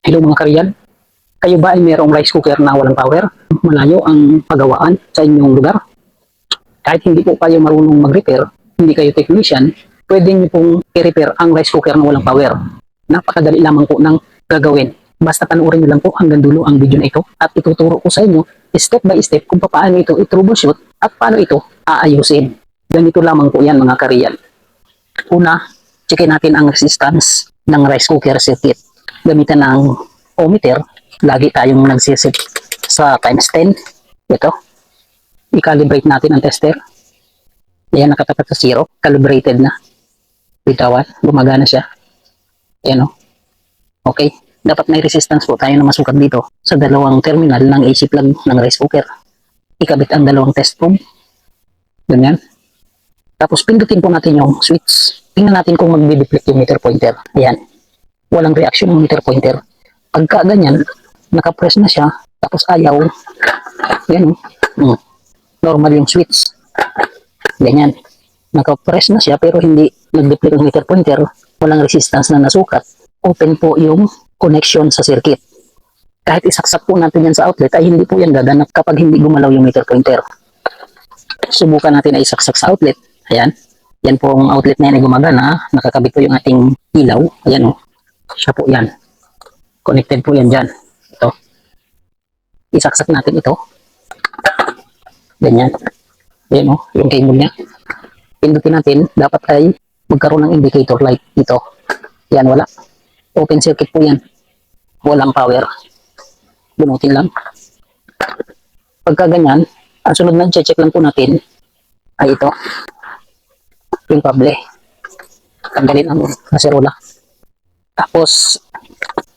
Hello mga karyan, kayo ba ay mayroong rice cooker na walang power? Malayo ang pagawaan sa inyong lugar? Kahit hindi po kayo marunong mag-repair, hindi kayo technician, pwede niyo pong i-repair ang rice cooker na walang power. Napakadali lamang po ng gagawin. Basta panoorin niyo lang po hanggang dulo ang video na ito at ituturo ko sa inyo step by step kung paano ito i-troubleshoot at paano ito aayusin. Ganito lamang po yan mga karyan. Una, checkin natin ang resistance ng rice cooker circuit. Gamitan ng ohmmeter, lagi tayong nagsisit sa times 10. Ito, i-calibrate natin ang tester. Ayan, nakatapat sa 0, calibrated na. Bitawan, gumagana siya. Ayan o. Okay, dapat may resistance po tayo na masukat dito sa dalawang terminal ng AC plug ng rice cooker. Ikabit ang dalawang test probe. Ganyan. Tapos pindutin po natin yung switch. Tingnan natin kung magdi-deflect yung meter pointer. Ayan. Walang reaction yung meter pointer. Pagka ganyan, nakapress na siya, tapos ayaw. Yan. Normal yung switch. Ganyan. Nakapress na siya pero hindi nag-deflect yung meter pointer. Walang resistance na nasukat. Open po yung connection sa circuit. Kahit isaksak po natin yan sa outlet, ay hindi po yan gaganap kapag hindi gumalaw yung meter pointer. Subukan natin ay isaksak sa outlet. Ayan. Yan po ang outlet na yan ay gumagana. Nakakabit po yung ating ilaw. Ayan o. Siya po yan. Connected po yan dyan. Ito. Isaksak natin ito. Ganyan. Ayan o. Yung cable niya. Pindutin natin. Dapat ay magkaroon ng indicator light dito. Yan. Wala. Open circuit po yan. Walang power. Bunutin lang. Pagka ganyan, ang sunod na check lang po natin ay ito. Yung kable. Tanggalin ang kaserola. Tapos,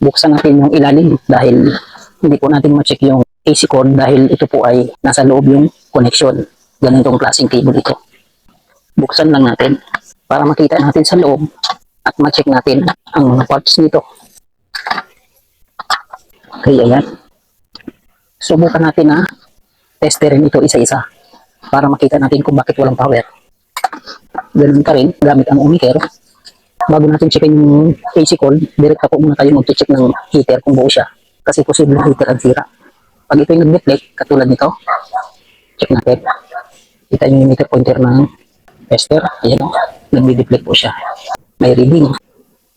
buksan natin yung ilalim dahil hindi po natin ma-check yung AC cord dahil ito po ay nasa loob yung connection. Ganitong klaseng cable ito. Buksan lang natin para makita natin sa loob at ma-check natin ang parts nito. Okay, ayan. Subukan natin na testerin ito isa-isa para makita natin kung bakit walang power. Ganun pa rin, gamit ang ohmmeter. Bago natin checkin yung AC cord, direkta po muna tayo mag-check ng heater kung buo siya. Kasi posible heater ang sira. Pag ito yung nag-deflect, katulad nito, check natin. Kita nyo yung meter pointer ng tester. Ayan o, nag-deflect po siya. May reading.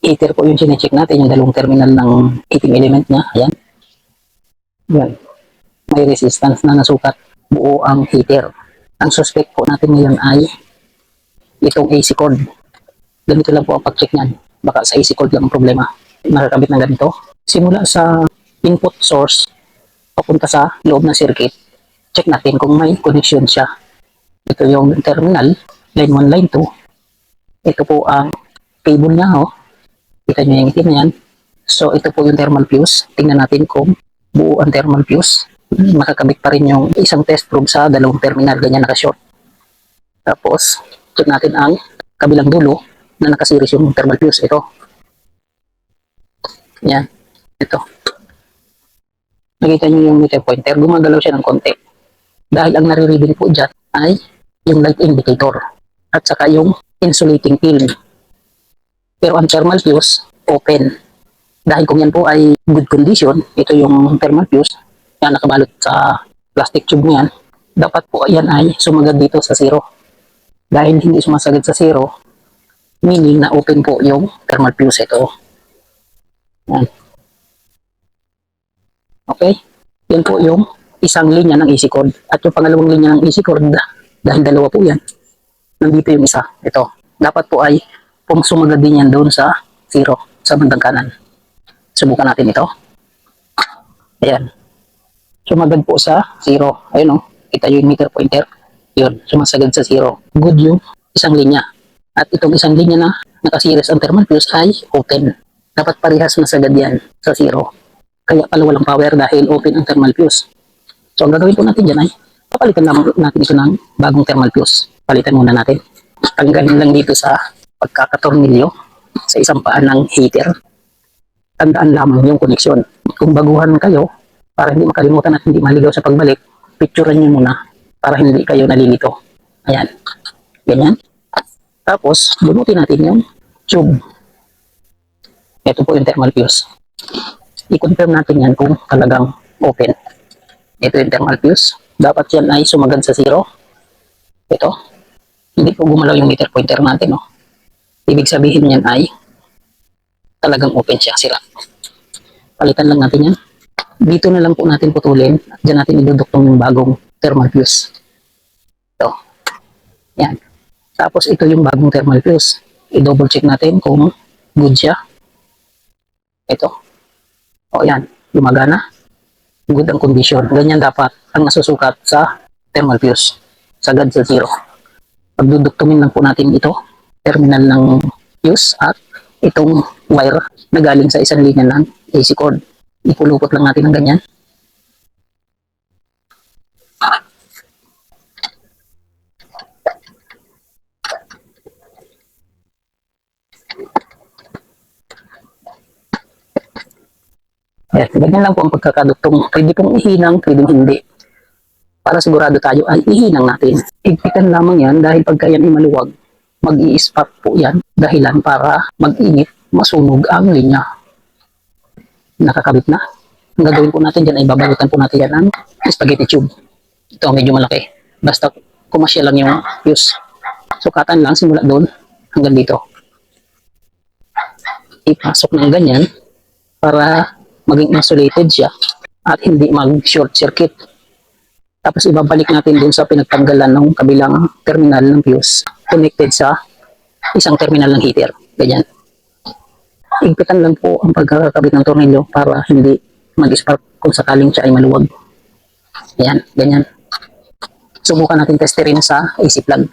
Heater po yung sinecheck natin, yung dalawang terminal ng heating element niya. Ayan. Ayan. May resistance na nasukat. Buo ang heater. Ang suspect po natin ngayon ay itong AC cord. Ganito lang po ang pag-check niyan. Baka sa AC cord lang ang problema. Nakakabit ng ganito. Simula sa input source, papunta sa loob ng circuit, check natin kung may connection siya. Ito yung terminal, line 1, line 2. Ito po ang cable niya. Oh. Kita nyo yung itim na yan. So, ito po yung thermal fuse. Tingnan natin kung buo ang thermal fuse. Makakabit pa rin yung isang test probe sa dalawang terminal. Ganyan naka-short. Tapos, check natin ang kabilang dulo na nakasiris yung thermal fuse. Ito. Yan. Ito. Nakita nyo yung meter pointer. Gumagalaw siya ng konti. Dahil ang nare-reading po dyan ay yung light indicator. At saka yung insulating film. Pero ang thermal fuse, open. Dahil kung yan po ay good condition, ito yung thermal fuse, yan nakabalot sa plastic tube niyan, dapat po yan ay sumagad dito sa 0. Dahil hindi sumasagad sa 0, meaning na open po yung thermal fuse ito. Yan. Okay? Yan po yung isang linya ng AC cord. At yung pangalawang linya ng AC cord, dahil dalawa po yan, nandito yung isa. Ito. Dapat po ay sumagad din yan doon sa 0, sa bandang kanan. Subukan natin ito. Ayan. Sumagad po sa 0. Ayun o. Kita yung meter pointer. Yun. Sumasagad sa 0. Good yung isang linya. At itong isang linya na nakasiris ang thermal fuse ay open. Dapat parehas na sagad yan sa 0. Kaya pala walang power dahil open ang thermal fuse. So, ang gagawin po natin dyan ay papalitan natin ito ng bagong thermal fuse. Palitan muna natin. Tanggalin lang dito sa pagkakatornilyo sa isang paan ng heater. Tandaan lamang yung connection. Kung baguhan kayo, para hindi makalimutan at hindi maligaw sa pagbalik, picturean nyo muna para hindi kayo nalilito. Ayan. Ganyan. Tapos, bunutin natin yung tube. Ito po yung thermal fuse. i-confirm natin yan kung talagang open. Ito yung thermal fuse. Dapat yan ay sumagad sa 0. Ito. Hindi po gumalaw yung meter pointer natin. No? Ibig sabihin yan ay talagang open siya, sira. Palitan lang natin yan. Dito na lang po natin putulin at dyan natin iduduktong yung bagong thermal fuse. Ito. Yan. Tapos ito yung bagong thermal fuse. I-double check natin kung good siya. Ito. O yan. Gumagana. Good ang condition. Ganyan dapat ang nasusukat sa thermal fuse. Sagad sa 0. Pagduduktungin lang po natin ito. Terminal ng fuse at itong wire na galing sa isang linya ng AC cord. Ipulupot lang natin ng ganyan. Yes, ganyan lang po ang pagkakaduktong. Pwede pong ihinang, pwede hindi. Para sigurado tayo ay ihinang natin. Higpitan lamang yan dahil pagka yan ay maluwag, mag-i-spark po yan dahilan para mag-init, masunog ang linya. Nakakabit na. Ang gagawin po natin dyan ay babalutan po natin yan ng spaghetti tube. Ito medyo malaki. Basta kumasya lang yung fuse. Sukatan lang simula doon hanggang dito. Ipasok ng ganyan para maging insulated siya at hindi mag-short circuit. Tapos ibabalik natin dun sa pinagtanggalan ng kabilang terminal ng fuse connected sa isang terminal ng heater. Ganyan. Higpitan lang po ang pagkakabit ng tornilyo para hindi mag-spark kung sakaling siya ay maluwag. Yan, ganyan. Subukan natin testerin sa AC plug.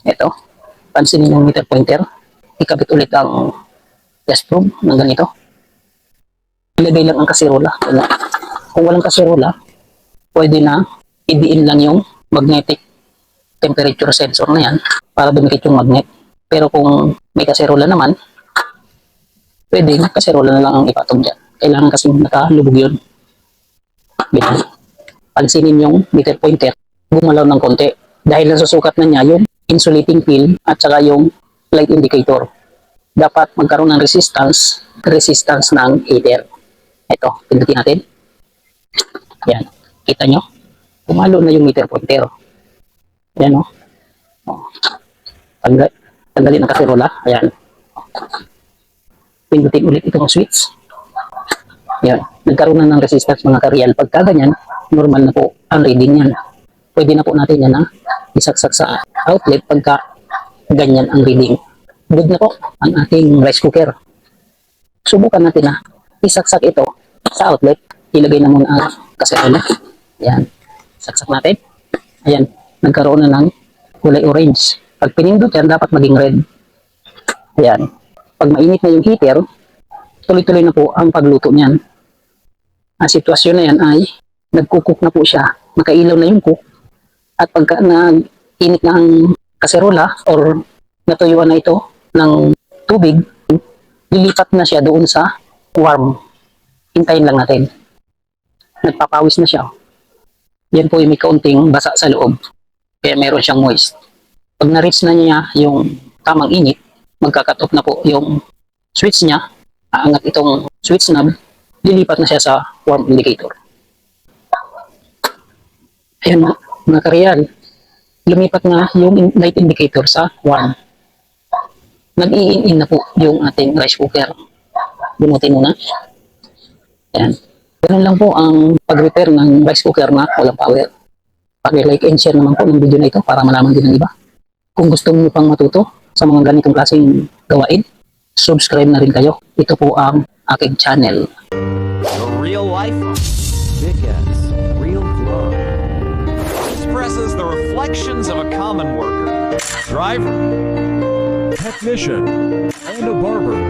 Ito, pansinin yung meter pointer. Ikabit ulit ang gas probe ng ganito. Ilagay lang ang kaserola. Kung walang kaserola, pwede na idiin lang yung magnetic temperature sensor na yan para dumikit yung magnet. Pero kung may kaserola naman, pwede kaserola na lang ang ipatog dyan. Kailangan kasi nakalubog yun. Pansinin yung meter pointer, gumalaw ng konti. Dahil nasusukat na niya yung insulating film at saka yung light indicator. Dapat magkaroon ng resistance ng heater. Ito, pindutin natin. Yan. Kita nyo? Pumalo na yung meter pointer. Yan o. Tanggalin ang kaserola. Ayan. Pindutin ulit itong switch. Yan. Nagkaroon na ng resistance mga kareal. Pagka ganyan, normal na po ang reading yan. Pwede na po natin yan na isaksak sa outlet pagka ganyan ang reading. Good na po ang ating rice cooker. Subukan natin na isaksak ito sa outlet. Ilagay na muna ang kaserola. Ayan. Saksak natin. Ayan. Nagkaroon na ng kulay orange. Pag pinindot yan, dapat maging red. Ayan. Pag mainit na yung heater, tuloy-tuloy na po ang pagluto niyan. Ang sitwasyon na yan ay nagkukuk na po siya. Nakailaw na yung cook. At pagka nag-init na ang kaserola or natuyuan na ito ng tubig, lilipat na siya doon sa warm. Hintayin lang natin. Nagpapawis na siya. Yan po yung may kaunting basa sa loob. Kaya meron siyang moist. Pag na-reach na niya yung tamang init, magka-cut off na po yung switch niya. Aangat itong switch knob, lilipat na siya sa warm indicator. Ayun mga kareal. Lumipat na yung light indicator sa warm. Nag-i-in na po yung ating rice cooker. Bunutin muna. Ayan. Ganun lang po ang pag-repair ng rice cooker na walang power. Pag-like and share naman po ng video na ito para malaman din ng iba. Kung gusto niyo pang matuto sa mga ganitong klaseng gawain, subscribe na rin kayo. Ito po ang aking channel. The real life Vickers Real Glow expresses the reflections of a common worker, driver, technician, and a barber.